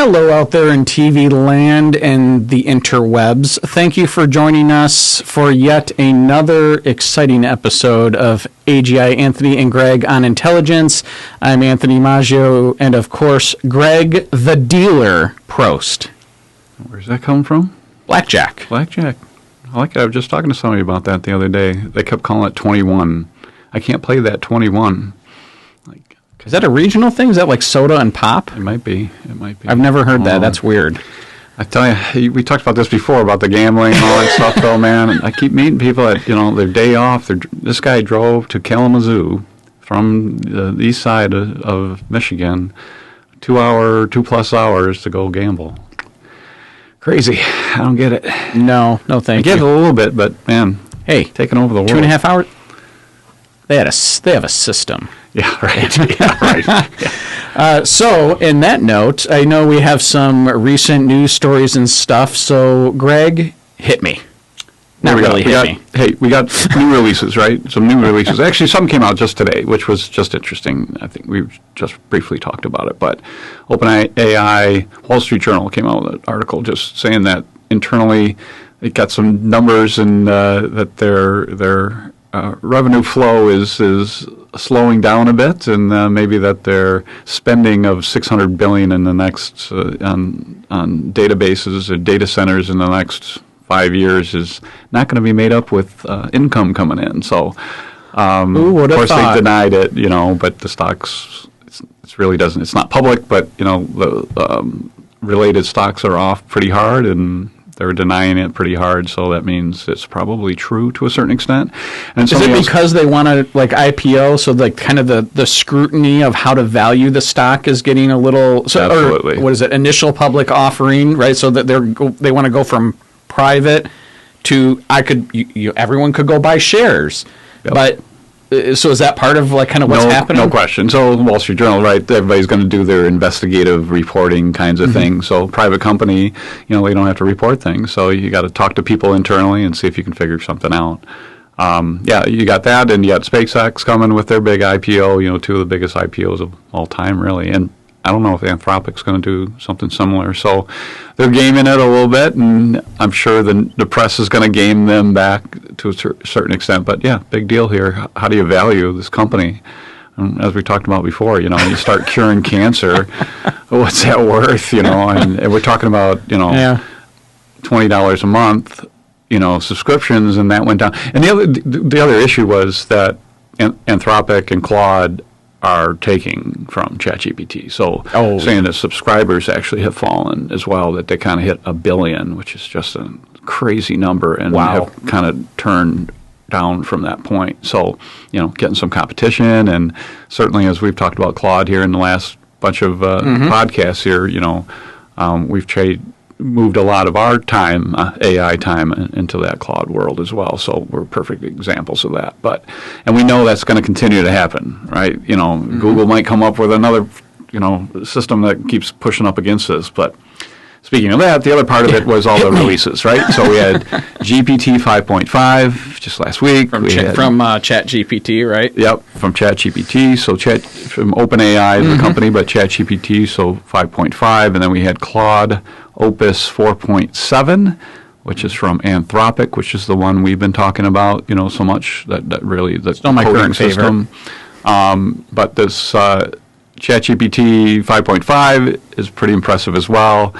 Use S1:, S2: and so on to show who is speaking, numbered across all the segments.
S1: Hello out there in TV land and the interwebs. Thank you for joining us for yet another exciting episode of AGI Anthony and Greg on Intelligence. I'm Anthony Moggio and, of course, Greg the Dealer Prost.
S2: Where's that come from?
S1: Blackjack.
S2: Blackjack. I like it. I was just talking to somebody about that the other day. They kept calling it 21. I can't play that 21.
S1: Is that a regional thing? Is that like soda and pop?
S2: It might be.
S1: I've never heard that. That's weird.
S2: I tell you, we talked about this before, about the gambling and all that stuff, though, man. And I keep meeting people at, their day off. This guy drove to Kalamazoo from the east side of Michigan, 2+ hours to go gamble. Crazy. I don't get it.
S1: No, thank you.
S2: I get it a little bit, but, man,
S1: hey,
S2: taking over the world.
S1: 2.5 hours? They have a system.
S2: Yeah, right. Yeah, right.
S1: So, in that note, I know we have some recent news stories and stuff. So, Greg, hit me. Not really hit me.
S2: Hey, we got new releases, right? Some new releases. Actually, some came out just today, which was just interesting. I think we just briefly talked about it. But OpenAI, Wall Street Journal came out with an article just saying that internally it got some numbers and that their revenue flow is slowing down a bit, and maybe that their spending of $600 billion in the next on databases or data centers in the next 5 years is not going to be made up with income coming in. So, of course, they denied it, but the stocks, it really doesn't. It's not public, but the related stocks are off pretty hard, and they're denying it pretty hard, so that means it's probably true to a certain extent. And
S1: is it because they want to IPO, so kind of the scrutiny of how to value the stock is getting a little...
S2: Absolutely.
S1: Or what is it? Initial public offering, right? So that they want to go from private to everyone could go buy shares,
S2: yep.
S1: But. So is that part of kind of what's happening?
S2: No question. So Wall Street Journal, right? Everybody's going to do their investigative reporting kinds of things. So private company, they don't have to report things. So you got to talk to people internally and see if you can figure something out. You got that, and you got SpaceX coming with their big IPO. Two of the biggest IPOs of all time, really. And I don't know if Anthropic's going to do something similar. So they're gaming it a little bit, and I'm sure the press is going to game them back to a certain extent. But, yeah, big deal here. How do you value this company? As we talked about before, you start curing cancer. What's that worth, And we're talking about, $20 a month, subscriptions, and that went down. And the other issue was that Anthropic and Claude are taking from ChatGPT. So saying that subscribers actually have fallen as well, that they kind of hit 1 billion, which is just a crazy number, and have kind of turned down from that point. So, getting some competition, and certainly as we've talked about Claude here in the last bunch of podcasts here, we've moved a lot of our time, AI time, into that Claude world as well. So we're perfect examples of that. And we know that's going to continue to happen, right? Google might come up with another, system that keeps pushing up against this. But speaking of that, the other part of it was all the releases, right? So we had GPT 5.5 just last week.
S1: From ChatGPT, right?
S2: Yep, from ChatGPT. So from OpenAI, the company, but ChatGPT, so 5.5. And then we had Claude, Opus 4.7, which is from Anthropic, which is the one we've been talking about, so much, that really the
S1: still my current system.
S2: But this ChatGPT 5.5 is pretty impressive as well.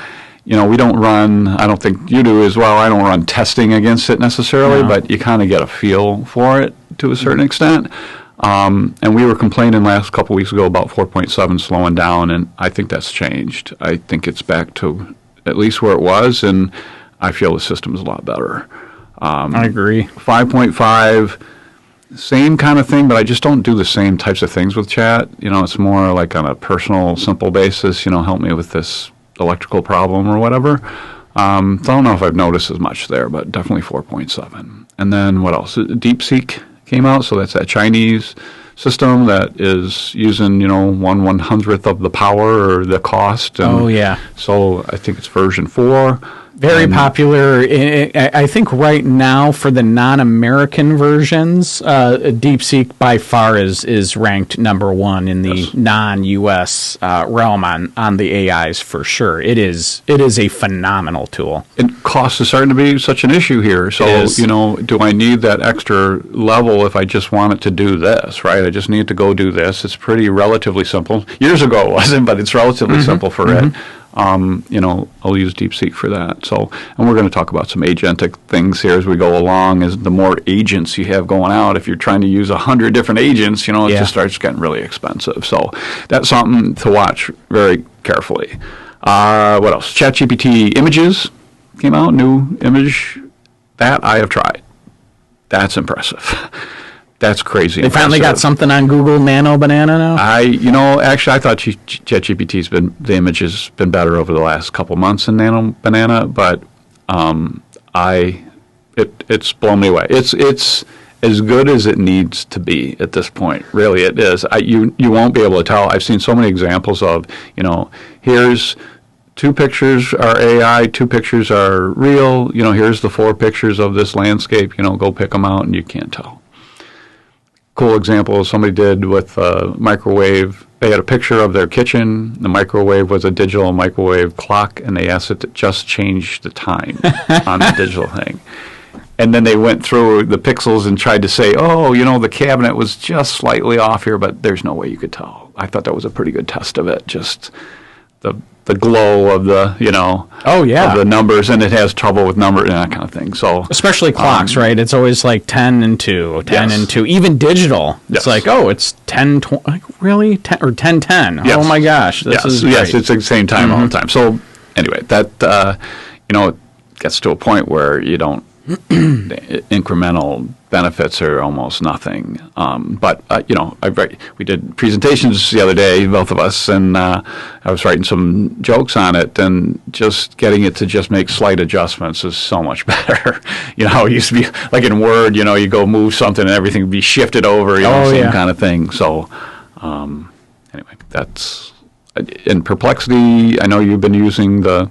S2: We don't run, I don't think you do as well, I don't run testing against it necessarily, but you kind of get a feel for it to a certain extent. And we were complaining last couple weeks ago about 4.7 slowing down, and I think that's changed. I think it's back to at least where it was, and I feel the system is a lot better.
S1: I agree.
S2: 5.5, same kind of thing, but I just don't do the same types of things with chat. It's more like on a personal, simple basis, help me with this electrical problem or whatever. So I don't know if I've noticed as much there, but definitely 4.7. And then what else? DeepSeek came out, so that's that Chinese system that is using 1/100th of the power or the cost. And so I think it's version 4.
S1: Very popular. I think right now for the non-American versions, DeepSeek by far is ranked number one in the non-US realm on the AIs for sure. It is a phenomenal tool.
S2: And cost is starting to be such an issue here. So, do I need that extra level if I just want it to do this, right? I just need to go do this. It's pretty relatively simple. Years ago it wasn't, but it's relatively simple for it. I'll use DeepSeek for that. So, and we're going to talk about some agentic things here as we go along. As the more agents you have going out, if you're trying to use 100 different agents, it just starts getting really expensive. So that's something to watch very carefully. What else? ChatGPT images came out, new image. That I have tried. That's impressive. That's crazy.
S1: They finally got something on Google Nano Banana now?
S2: Actually, I thought the image has been better over the last couple months in Nano Banana, but it's blown me away. It's as good as it needs to be at this point. Really, it is. You won't be able to tell. I've seen so many examples of, here's 2 pictures are AI, 2 pictures are real. Here's the 4 pictures of this landscape. Go pick them out, and you can't tell. Cool example somebody did with a microwave. They had a picture of their kitchen. The microwave was a digital microwave clock, and they asked it to just change the time on the digital thing. And then they went through the pixels and tried to say, the cabinet was just slightly off here, but there's no way you could tell. I thought that was a pretty good test of it. Just the glow of the, of the numbers, and it has trouble with numbers and that kind of thing. So
S1: especially clocks, right? It's always like 10 and 2, 10 and 2. Even digital, it's like, it's 10, 20, like really? 10 or 10, 10. Yes. Oh my gosh, this is great.
S2: Yes, it's the same time all the time. So anyway, that, it gets to a point where you don't, the incremental benefits are almost nothing. But we did presentations the other day, both of us, and I was writing some jokes on it, and just getting it to just make slight adjustments is so much better. It used to be like in Word, you go move something and everything would be shifted over, same kind of thing. So anyway, that's in Perplexity. I know you've been using the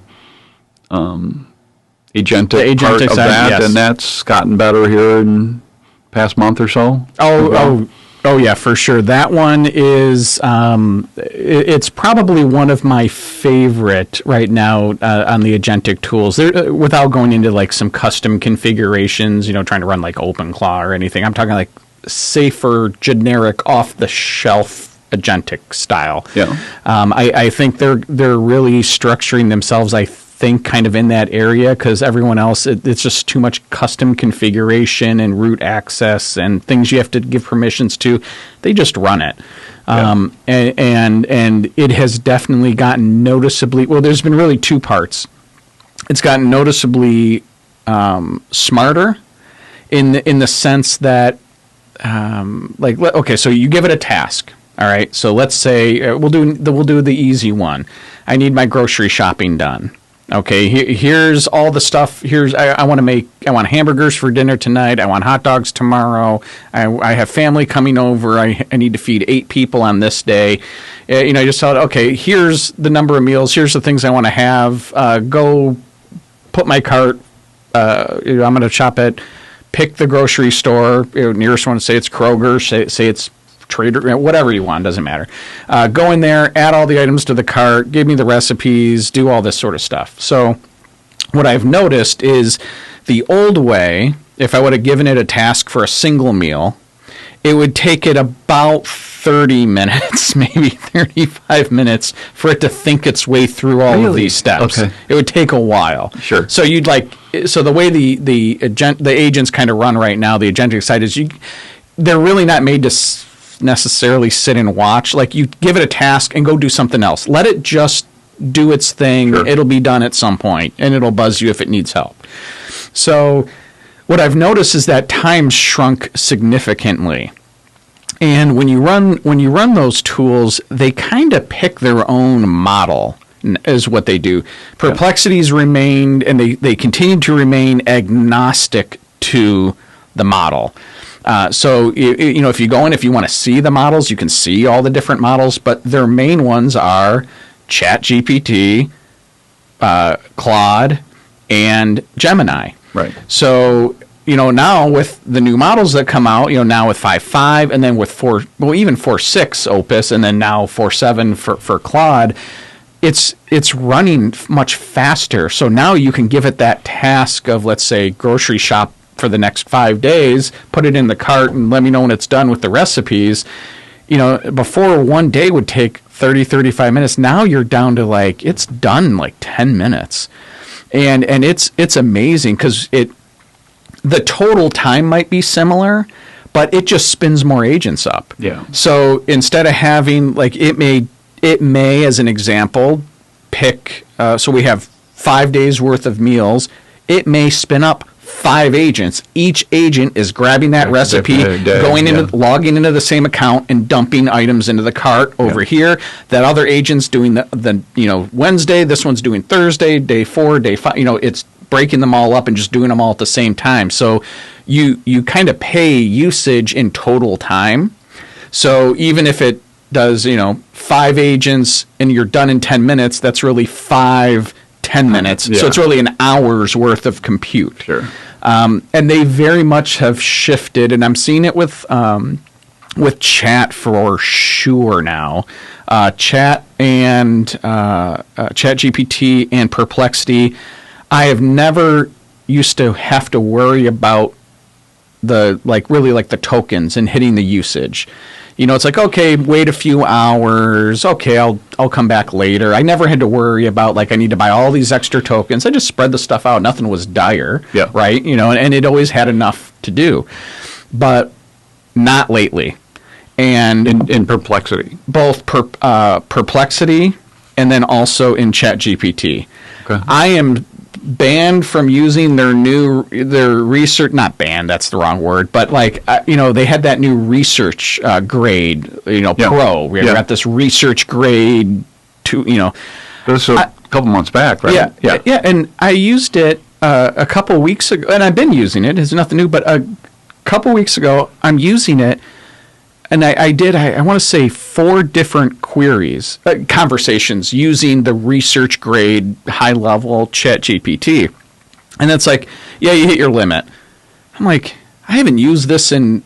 S2: agentic part of that, and that's gotten better here in past month or so.
S1: Oh yeah, for sure. That one is it's probably one of my favorite right now on the agentic tools. Without going into like some custom configurations, trying to run like OpenClaw or anything. I'm talking like safer, generic, off the shelf agentic style.
S2: Yeah.
S1: I think they're really structuring themselves, I think, kind of in that area, because everyone else, it's just too much custom configuration and root access and things you have to give permissions to. They just run it. And it has definitely gotten noticeably, well, there's been really 2 parts. It's gotten noticeably smarter in the sense that, so you give it a task. All right, so let's say we'll do the easy one. I need my grocery shopping done. Okay, here's all the stuff. I want hamburgers for dinner tonight. I want hot dogs tomorrow. I have family coming over. I need to feed 8 people on this day. I just thought, okay, here's the number of meals. Here's the things I want to have. Go put my cart. I'm going to shop at, pick the grocery store. Nearest one, say it's Kroger. Say it's Trader, whatever you want, doesn't matter. Go in there, add all the items to the cart, give me the recipes, do all this sort of stuff. So what I've noticed is the old way, if I would have given it a task for a single meal, it would take it about 30 minutes, maybe 35 minutes for it to think its way through all of these steps.
S2: Okay.
S1: It would take a while.
S2: Sure.
S1: So the way the agents kind of run right now, the agentic side is they're really not made to necessarily sit and watch. Like, you give it a task and go do something else. Let it just do its thing. Sure. It'll be done at some point, and it'll buzz you if it needs help. So what I've noticed is that time's shrunk significantly. And when you run those tools, they kind of pick their own model is what they do. Perplexity's remained, and they continue to remain agnostic to the model. So if you go in, if you want to see the models, you can see all the different models, but their main ones are ChatGPT, Claude, and Gemini.
S2: Right.
S1: So, now with the new models that come out, now with 5.5 and then with even 4.6 Opus and then now 4.7 for Claude, it's running much faster. So now you can give it that task of, let's say, grocery shop for the next 5 days, put it in the cart and let me know when it's done with the recipes. Before one day would take 30, 35 minutes. Now you're down to it's done in 10 minutes. And it's amazing because the total time might be similar, but it just spins more agents up.
S2: Yeah.
S1: So instead of having it may, as an example, pick. So we have 5 days worth of meals. It may spin up 5 agents. Each agent is grabbing that recipe, logging into the same account, and dumping items into the cart over here. That other agent's doing the Wednesday. This one's doing Thursday, day 4, day 5. It's breaking them all up and just doing them all at the same time. So you kind of pay usage in total time. So even if it does 5 agents and you're done in 10 minutes, that's really 10 minutes. Yeah. So it's really an hour's worth of compute.
S2: Sure.
S1: And they very much have shifted, and I'm seeing it with chat for sure now. Chat and Chat GPT and Perplexity. I have never used to have to worry about the tokens and hitting the usage. It's okay, wait a few hours. Okay, I'll come back later. I never had to worry about I need to buy all these extra tokens. I just spread the stuff out. Nothing was dire, right? And it always had enough to do, but not lately. And
S2: in Perplexity,
S1: both Perplexity and then also in ChatGPT. Okay. I am banned from using their research, not banned, that's the wrong word, but they had that new research grade, Pro. We got this research grade
S2: This was a couple months back, right?
S1: Yeah, and I used it a couple weeks ago, and I've been using it. It's nothing new, but a couple weeks ago, I'm using it, and I want to say 4 different queries, conversations using the research grade high level ChatGPT. And it's you hit your limit. I'm I haven't used this in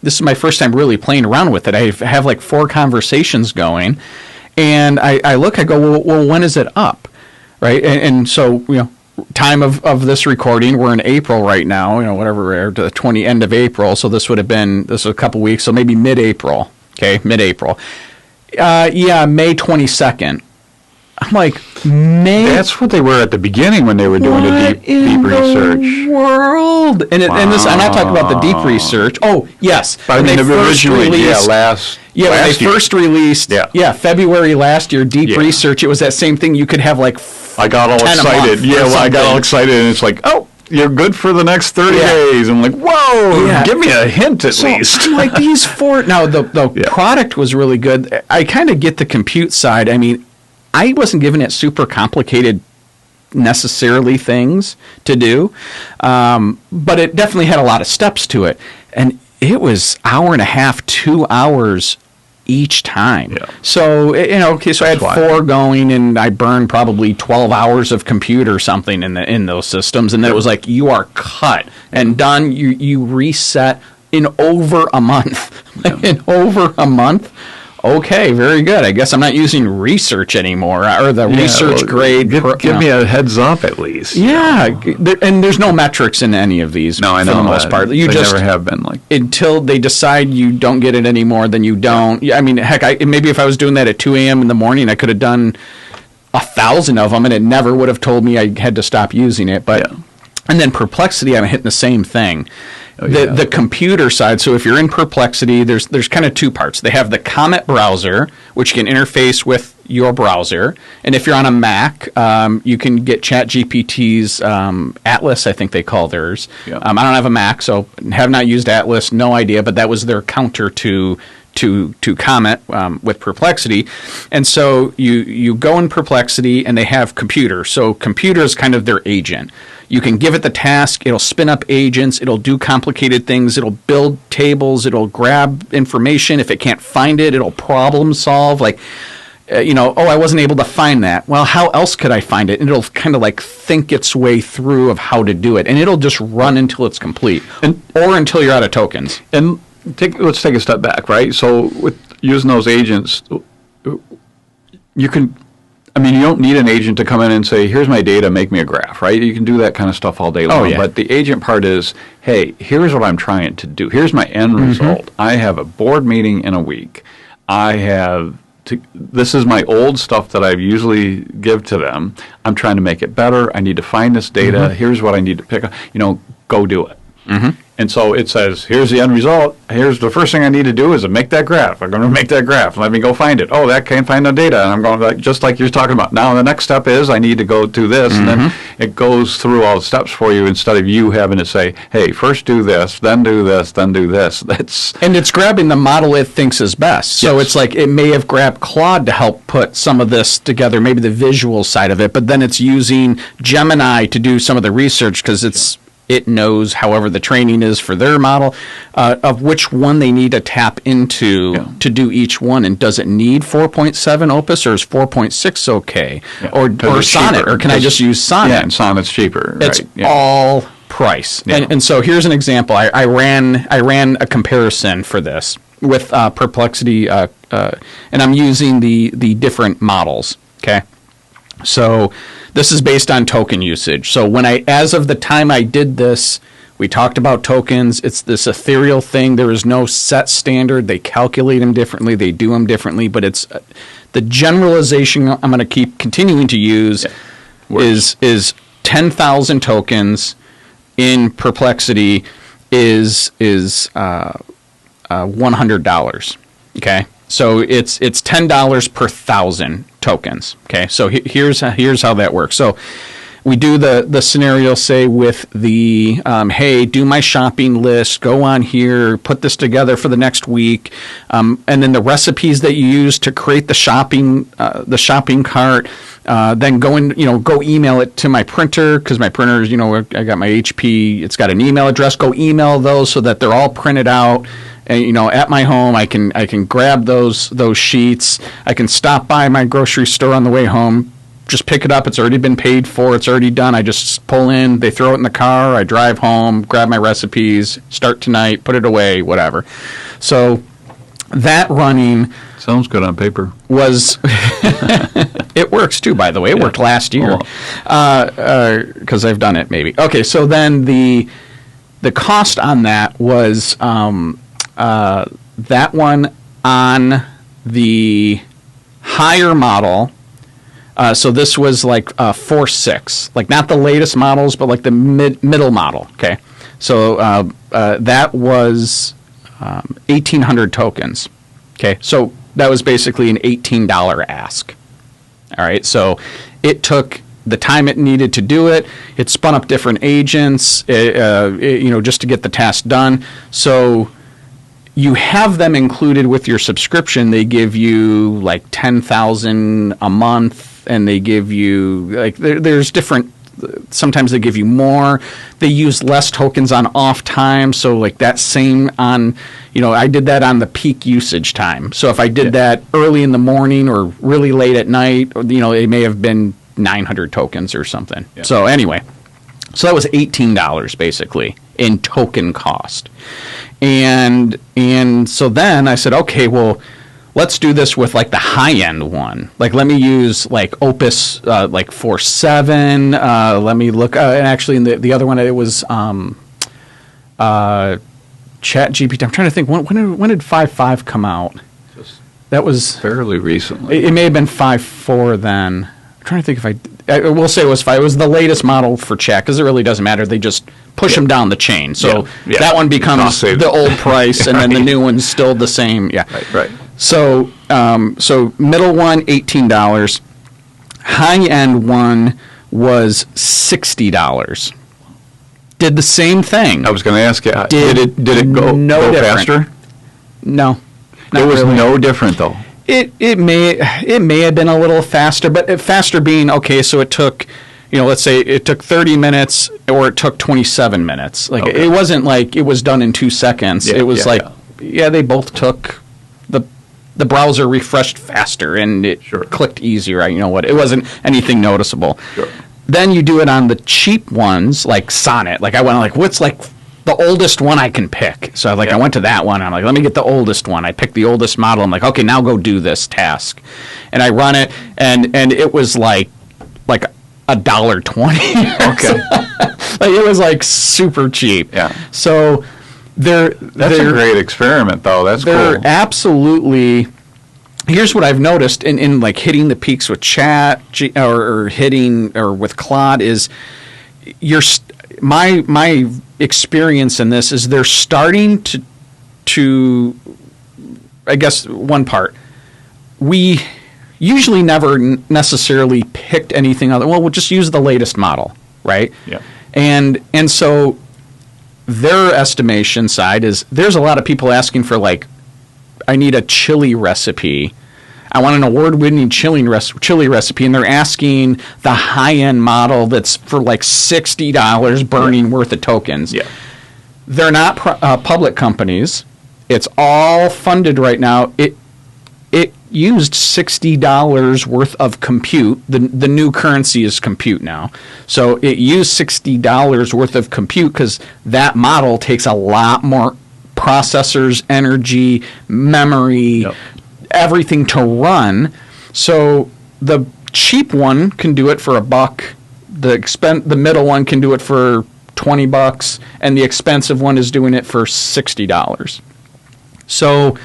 S1: this is my first time really playing around with it. I have 4 conversations going, and I look, I go, well, when is it up? Right. And so, time of this recording, we're in April right now, whatever, we're to the end of April. So this was a couple weeks. So maybe mid-April. Okay. Mid-April. May 22nd. I'm May.
S2: That's what they were at the beginning when they were doing the deep research.
S1: World. And this, I'm not talking about the deep research. Oh, yes.
S2: But when they
S1: first released, February last year, deep research, it was that same thing. You could have
S2: I got all excited. I got all excited, and it's you're good for the next 30 days. I'm whoa, give me a hint at least.
S1: I'm these 4. Now, the product was really good. I kind of get the compute side. I mean, I wasn't giving it super complicated necessarily things to do, but it definitely had a lot of steps to it. And it was hour and a half, 2 hours each time. Yeah. So, so I had 4 going, and I burned probably 12 hours of compute or something in those systems. And then it was you are cut and done. You reset in over a month. In over a month. Okay, very good. I guess I'm not using research anymore, or the research grade.
S2: Give me a heads up at least.
S1: Yeah, and there's no metrics in any of these.
S2: No, I know.
S1: For the most part,
S2: they never have been
S1: until they decide you don't get it anymore. Then you don't. Yeah. I mean, heck, maybe if I was doing that at 2 a.m. in the morning, I could have done 1,000 of them, and it never would have told me I had to stop using it. But and then Perplexity, I'm hitting the same thing. The computer side. So if you're in Perplexity, there's kind of 2 parts. They have the Comet browser, which can interface with your browser, and if you're on a Mac, you can get ChatGPT's Atlas. I think they call theirs. Yeah. I don't have a Mac, so have not used Atlas. No idea, but that was their counter to Comet with Perplexity. And so you go in Perplexity, and they have computer. So computer is kind of their agent. You can give it the task, it'll spin up agents, it'll do complicated things, it'll build tables, it'll grab information. If it can't find it, it'll problem solve. I wasn't able to find that. Well, how else could I find it? And it'll kind of like think its way through of how to do it. And it'll just run until it's complete or until you're out of tokens.
S2: And let's take a step back, right? So with using those agents, you don't need an agent to come in and say, here's my data, make me a graph, right? You can do that kind of stuff all day long.
S1: Oh, yeah.
S2: But the agent part is, hey, here's what I'm trying to do. Here's my end result. I have a board meeting in a week. This is my old stuff that I usually give to them. I'm trying to make it better. I need to find this data. Here's what I need to pick up. Go do it. And so it says, here's the end result. Here's the first thing I need to do is to make that graph. I'm going to make that graph. Let me go find it. Oh, that can't find the data. And I'm going just like you're talking about. Now the next step is I need to go do this. And then it goes through all the steps for you instead of you having to say, hey, first do this, then do this, then do this. And
S1: it's grabbing the model it thinks is best. So it's like it may have grabbed Claude to help put some of this together, maybe the visual side of it, but then it's using Gemini to do some of the research because it knows, however the training is for their model, of which one they need to tap into to do each one. And does it need 4.7 Opus, or is 4.6 okay? Yeah. Or Sonnet, or can I just use Sonnet?
S2: Yeah, and Sonnet's cheaper.
S1: It's
S2: right.
S1: all price. Yeah. And so here's an example. I ran a comparison for this with Perplexity, and I'm using the different models, okay? So this is based on token usage. So as of the time I did this, we talked about tokens. It's this ethereal thing. There is no set standard. They calculate them differently. They do them differently. But it's the generalization I'm going to keep continuing to use is 10,000 tokens in Perplexity is $100. Okay. So it's $10 per 1,000 tokens. Okay, so here's how that works. So we do the scenario, say, with the hey, do my shopping list, go on here, put this together for the next week, and then the recipes that you use to create the shopping cart. Then go email it to my printer, because my printer is, I got my HP. It's got an email address. Go email those so that they're all printed out. And, at my home, I can grab those sheets. I can stop by my grocery store on the way home, just pick it up. It's already been paid for. It's already done. I just pull in. They throw it in the car. I drive home, grab my recipes, start tonight, put it away, whatever. So that running
S2: sounds good on paper.
S1: Was it works too, by the way. It worked last year because I've done it maybe. Okay, so then the cost on that was that one on the higher model. So this was like 4.6, like not the latest models, but like the middle model. Okay, so that was 1,800 tokens. Okay, so that was basically an $18 ask. All right, so it took the time it needed to do it. It spun up different agents, just to get the task done. So you have them included with your subscription. They give you like 10,000 a month, and they give you there's different. Sometimes they give you more. They use less tokens on off time. So like that same on, I did that on the peak usage time. So if I did that early in the morning or really late at night, it may have been 900 tokens or something. Yeah. So anyway, so that was $18 basically in token cost. And so then I said, okay, well, let's do this with like the high end one. Like, let me use like Opus, like 4.7. Let me look. And actually, in the other one, it was ChatGPT. I'm trying to think. When did 5.5 come out? That was
S2: fairly recently.
S1: It may have been 5.4 then. I'm trying to think if I will say it was 5. It was the latest model for chat, because it really doesn't matter. They just push them down the chain. So that one becomes the old price, and then the new one's still the same. Yeah.
S2: Right.
S1: So middle one, $18. High end one was $60. Did the same thing.
S2: I was going to ask you, did it go faster?
S1: No.
S2: It was really. No different though.
S1: It may have been a little faster, but faster being okay. So it took, let's say it took 30 minutes or it took 27 minutes. Like It wasn't like it was done in 2 seconds. It was they both took the browser refreshed faster and it clicked easier. You know what? It wasn't anything noticeable.
S2: Sure.
S1: Then you do it on the cheap ones like Sonnet. Like I went like, what's like the oldest one I can pick? So like I went to that one. I'm like, let me get the oldest one. I picked the oldest model. I'm like, okay, now go do this task. And I run it, and it was like $1.20.
S2: Okay.
S1: Like it was like super cheap.
S2: Yeah.
S1: So that's
S2: a great experiment, though. That's cool.
S1: Absolutely. Here's what I've noticed in like hitting the peaks with chat or hitting or with Claude is my experience in this is they're starting to I guess one part we usually never necessarily picked anything other. Well, we'll just use the latest model, right?
S2: Yeah.
S1: And so their estimation side is there's a lot of people asking for like, I need a chili recipe. I want an award-winning chili recipe, and they're asking the high-end model that's for like $60 burning worth of tokens.
S2: Yeah.
S1: They're not public companies. It's all funded right now. It used $60 worth of compute. The new currency is compute now. So it used $60 worth of compute because that model takes a lot more processors, energy, memory, everything to run. So the cheap one can do it for $1. The middle one can do it for $20, and the expensive one is doing it for $60. So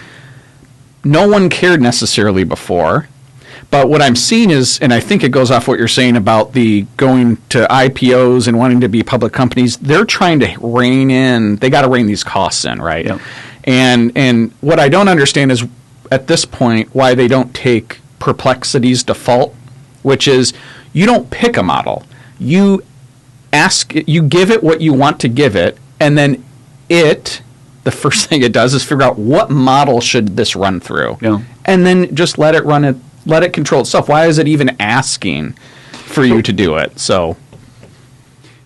S1: no one cared necessarily before, but what I'm seeing is, and I think it goes off what you're saying about the going to IPOs and wanting to be public companies, they're trying to rein in, they got to rein these costs in, right? Yep. And what I don't understand is at this point why they don't take Perplexity's default, which is you don't pick a model. You give it what you want to give it, and then the first thing it does is figure out what model should this run through. Yeah. And then just let it control itself. Why is it even asking for you to do it? So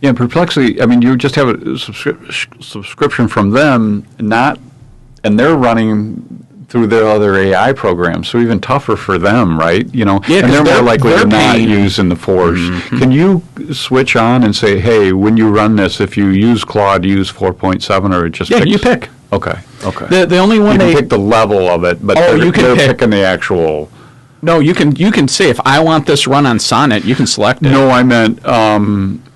S2: yeah, Perplexity, I mean, you just have a subscription from them, and they're running through their other AI programs, so even tougher for them, right? You know, and they're more likely to not use in the force. Mm-hmm. Can you switch on and say, hey, when you run this, if you use Claude, use 4.7, or it just picks?
S1: You pick.
S2: Okay.
S1: The only one
S2: you can pick the level of it, but they're picking the actual.
S1: No, you can say if I want this run on Sonnet, you can select it.
S2: No, I meant,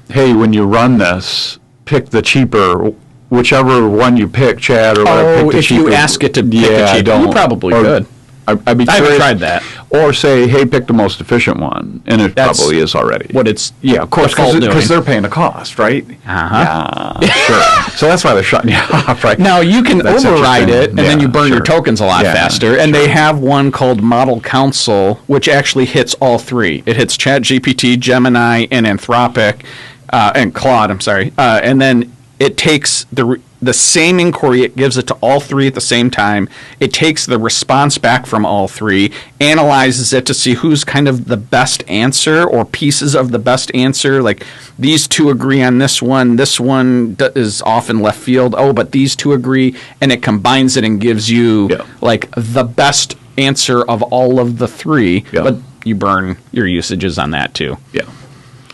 S2: hey, when you run this, pick the cheaper. Whichever one you pick, Chad or whatever.
S1: Oh, if you ask it to pick the cheap, you probably could.
S2: I'd be curious.
S1: I haven't tried that.
S2: Or say, hey, pick the most efficient one, and that's probably is already.
S1: What it's
S2: of course, because they're paying the cost, right?
S1: Uh-huh.
S2: Yeah, sure. So that's why they're shutting you off, right?
S1: Now you can override it, and then you burn your tokens a lot faster. And they have one called Model Council, which actually hits all three. It hits ChatGPT, Gemini, and Anthropic, and Claude. I'm sorry, and then it takes the same inquiry, it gives it to all three at the same time. It takes the response back from all three, analyzes it to see who's kind of the best answer or pieces of the best answer. Like these two agree on this one is off in left field. Oh, but these two agree, and it combines it and gives you like the best answer of all of the three. Yeah. But you burn your usages on that too.
S2: Yeah.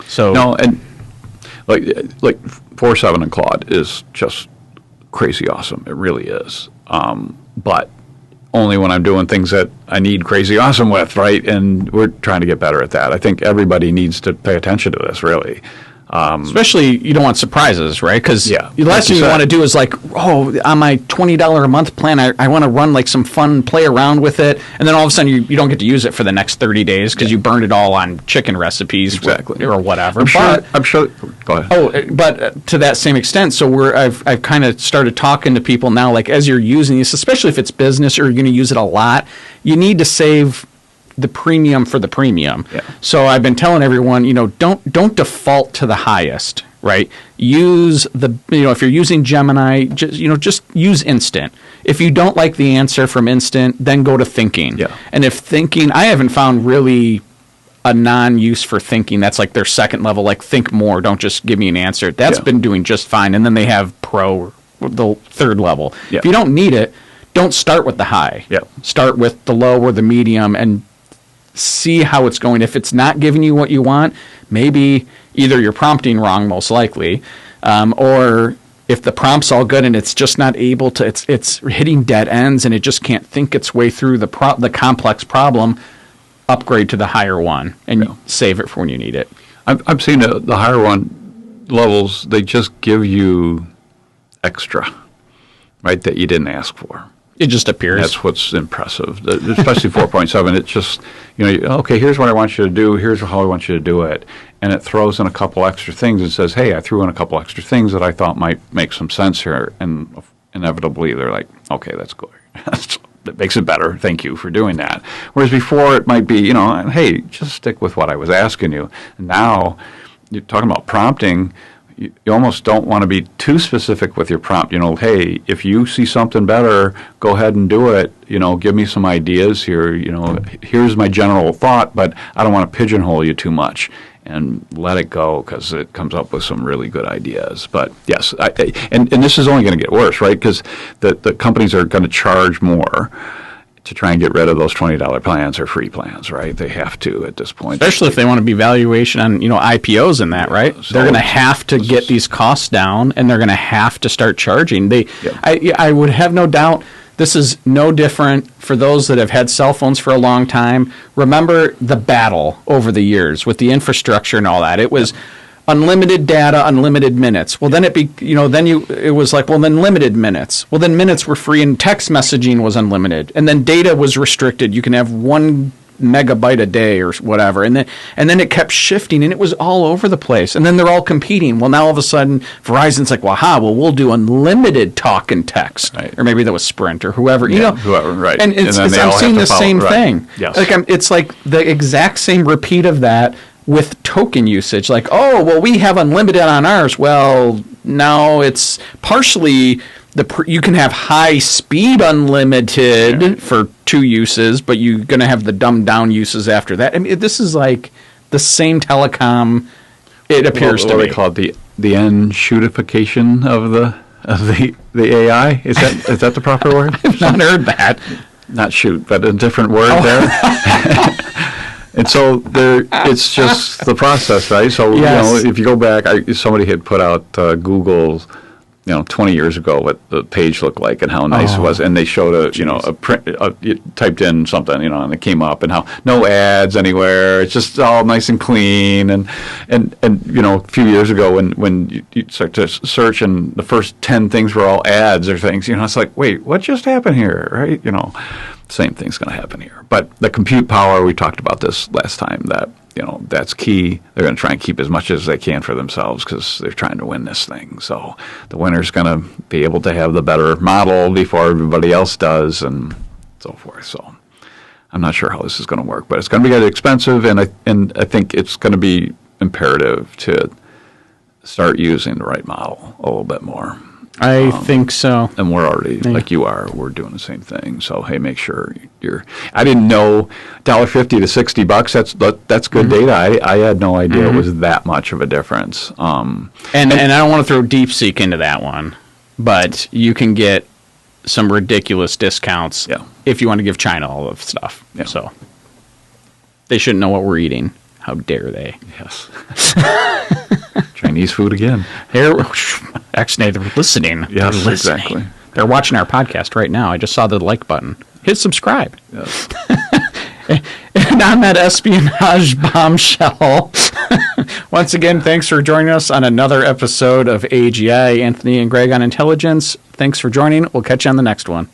S1: So
S2: no, and like 4.7 and Claude is just crazy awesome. It really is. But only when I'm doing things that I need crazy awesome with, right? And we're trying to get better at that. I think everybody needs to pay attention to this, really.
S1: Especially, you don't want surprises, right? Because the last
S2: like
S1: thing you want to do is like, on my $20 a month plan, I want to run like some fun, play around with it, and then all of a sudden you don't get to use it for the next 30 days because you burned it all on chicken recipes or whatever.
S2: I'm sure. Go ahead.
S1: But to that same extent, so I've kind of started talking to people now, like as you're using this, especially if it's business or you're going to use it a lot, you need to save the premium for the premium. Yeah. So I've been telling everyone, don't default to the highest, right? Use if you're using Gemini, just use Instant. If you don't like the answer from Instant, then go to Thinking. Yeah. And if Thinking, I haven't found really a non-use for Thinking. That's like their second level, like think more, don't just give me an answer. That's been doing just fine. And then they have Pro, the third level. Yeah. If you don't need it, don't start with the high.
S2: Yep.
S1: Start with the low or the medium and see how it's going. If it's not giving you what you want, maybe either you're prompting wrong, most likely, or if the prompt's all good and it's just not able to, it's hitting dead ends and it just can't think its way through the complex problem, upgrade to the higher one and save it for when you need it.
S2: I've seen the higher one levels, they just give you extra, right, that you didn't ask for.
S1: It just appears.
S2: That's what's impressive, especially 4.7. It's just, okay, here's what I want you to do. Here's how I want you to do it. And it throws in a couple extra things and says, hey, I threw in a couple extra things that I thought might make some sense here. And inevitably, they're like, okay, that's good. That makes it better. Thank you for doing that. Whereas before, it might be, hey, just stick with what I was asking you. And now, you're talking about prompting. You almost don't want to be too specific with your prompt. Hey, if you see something better, go ahead and do it. Give me some ideas here. Here's my general thought, but I don't want to pigeonhole you too much. And let it go because it comes up with some really good ideas. But yes, and this is only going to get worse, right? Because the companies are going to charge more to try and get rid of those $20 plans or free plans, right? They have to at this point.
S1: Especially if they want to be valuation on, IPOs and that, right? So they're going to have to get these costs down and they're going to have to start charging. I would have no doubt this is no different for those that have had cell phones for a long time. Remember the battle over the years with the infrastructure and all that. It was unlimited data, unlimited minutes. Well, then it was like, well, then limited minutes. Well, then minutes were free and text messaging was unlimited. And then data was restricted. You can have 1 megabyte a day or whatever. And then it kept shifting and it was all over the place. And then they're all competing. Well, now all of a sudden Verizon's like, we'll do unlimited talk and text.
S2: Right.
S1: Or maybe that was Sprint or whoever.
S2: Whoever, right.
S1: And I'm seeing the same thing.
S2: Yes.
S1: It's like the exact same repeat of that with token usage. Like, we have unlimited on ours. Well, now it's partially you can have high speed unlimited for 2 uses, but you're going to have the dumbed down uses after that. I mean, this is like the same telecom. It appears to me.
S2: What do they call it? The end-shootification of the AI? Is that the proper word?
S1: I've not heard that.
S2: Not shoot, but a different word there. And so it's just the process, right? So if you go back, somebody had put out Google's, 20 years ago what the page looked like and how nice it was, and they showed a print. You typed in something, and it came up, and how no ads anywhere. It's just all nice and clean, and a few years ago when you start to search and the first 10 things were all ads or things, it's like, wait, what just happened here, right? Same thing's going to happen here. But the compute power, we talked about this last time, that that's key. They're going to try and keep as much as they can for themselves because they're trying to win this thing. So the winner's going to be able to have the better model before everybody else does and so forth. So I'm not sure how this is going to work, but it's going to be expensive, and I think it's going to be imperative to start using the right model a little bit more.
S1: I think so.
S2: And we're already, like you are, we're doing the same thing. So, hey, make sure I didn't know $1.50 to $60, that's good data. I had no idea it was that much of a difference.
S1: And I don't want to throw DeepSeek into that one, but you can get some ridiculous discounts if you want to give China all of the stuff. Yeah. So they shouldn't know what we're eating. How dare they?
S2: Yes. Chinese food again.
S1: Actually, they're listening.
S2: Yes,
S1: they're listening.
S2: Exactly.
S1: They're watching our podcast right now. I just saw the like button. Hit subscribe.
S2: Yes.
S1: And on that espionage bombshell, once again, thanks for joining us on another episode of AGI, Anthony and Greg on Intelligence. Thanks for joining. We'll catch you on the next one.